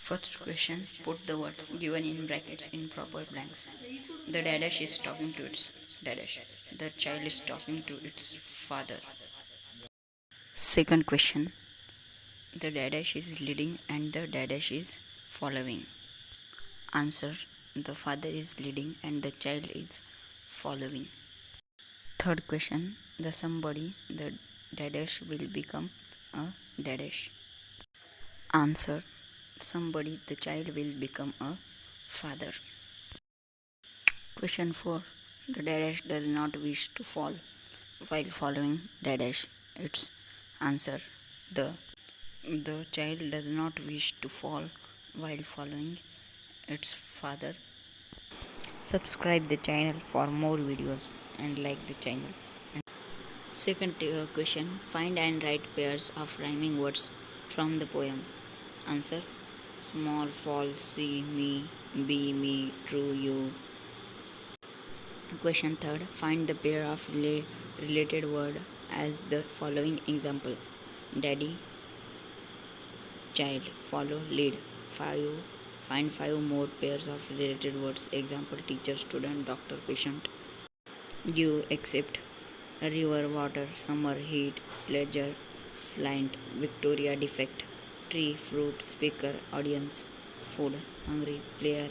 First question, put the words given in brackets in proper blanks. The dadash is talking to its dadash. The child is talking to its father. Second question, the dadash is leading and the dadash is following. Answer, the father is leading and the child is following. Third question, the somebody, the dadash will become a dadash. Answer, somebody, the child will become a father. Question 4. The dadash does not wish to fall while following dadash. Its answer, the child does not wish to fall while following its father. Subscribe the channel for more videos and like the channel. Second question, find and write pairs of rhyming words from the poem. Answer, small, fall, see, me, be, me, true, you. Question third, find the pair of related word as the following example. Daddy, child, follow, lead. Find 5 more pairs of related words. Example, teacher, student, doctor, patient. Give, accept, river, water, summer, heat, pleasure, slant, Victoria, defect, tree, fruit, speaker, audience, food, hungry, player,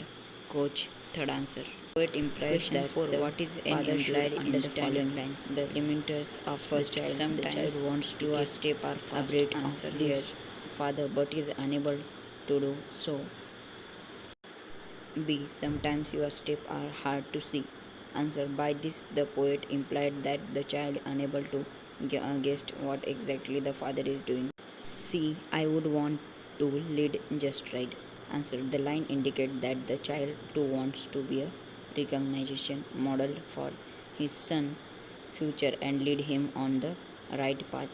coach. Third answer. Poet implies that for what is father should understand in lines. The limiters of the child. Sometimes the child wants to a step or fast answer their father but is unable to do so. B. Sometimes your steps are hard to see. Answer. By this, the poet implied that the child unable to guess what exactly the father is doing. C. I would want to lead just right. Answer. The line indicates that the child too wants to be a recognition model for his son future and lead him on the right path.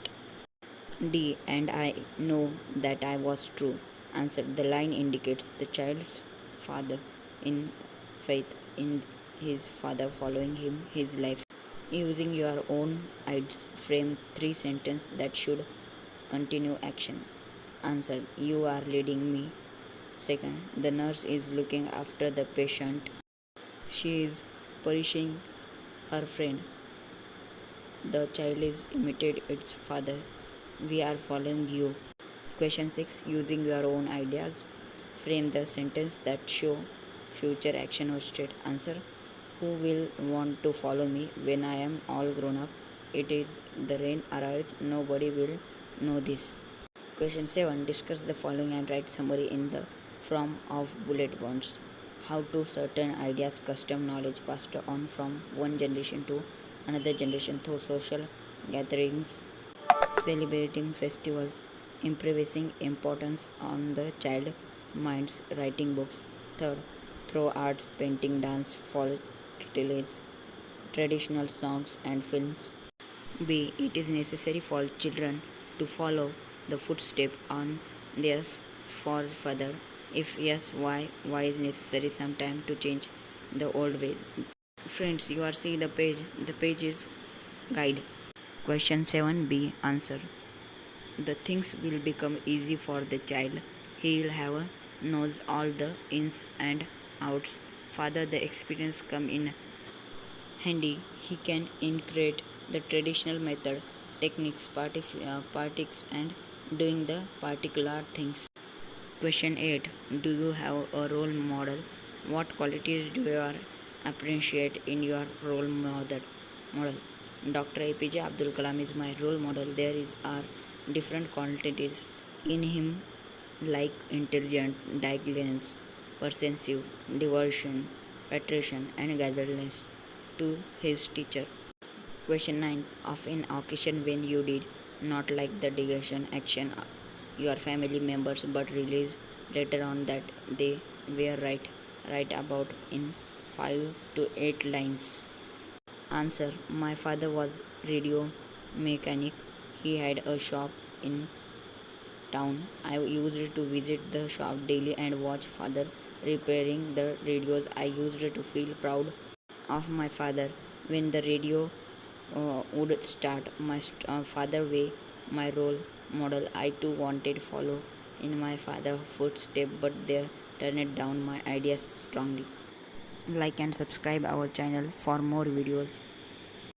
D. And I know that I was true. Answer. The line indicates the child's father in faith in his father following him his life. Using your own ideas, frame 3 sentences that should continue action. Answer. You are leading me. Second, the nurse is looking after the patient. She is punishing her friend. The child is imitated its father. We are following you. Question 6. Using your own ideas, frame the sentence that show future action or state. Answer. Who will want to follow me when I am all grown up? It is the rain arrives. Nobody will know this. Question 7. Discuss the following and write summary in the form of bullet points. How to certain ideas, custom knowledge passed on from one generation to another generation through social gatherings, celebrating festivals, improvising importance on the child minds, writing books. Third, through arts, painting, dance, folk tales, traditional songs and films. B. It is necessary for children to follow the footsteps on their forefather. If yes, why? Why is necessary sometime to change the old ways? Friends, you are seeing the page. The page is guide. Question 7b. Answer. The things will become easy for the child. He will have knows all the ins and outs. Father, the experience come in handy. He can integrate the traditional method, techniques, partics and doing the particular things. Question 8. Do you have a role model? What qualities do you appreciate in your role model? Dr. APJ Abdul Kalam is my role model. There are different qualities in him like intelligent, diligence, perceptive, devotion, patriotism and gatherness to his teacher. Question 9. Of an occasion when you did not like the delegation action your family members but realized later on that they were right. Write about in 5 to 8 lines. Answer. My father was radio mechanic. He had a shop in town. I used to visit the shop daily and watch father repairing the radios. I used to feel proud of my father when the radio would start. My father way my role model. I too wanted follow in my father's footsteps, but they turned down my ideas strongly. Like and subscribe our channel for more videos.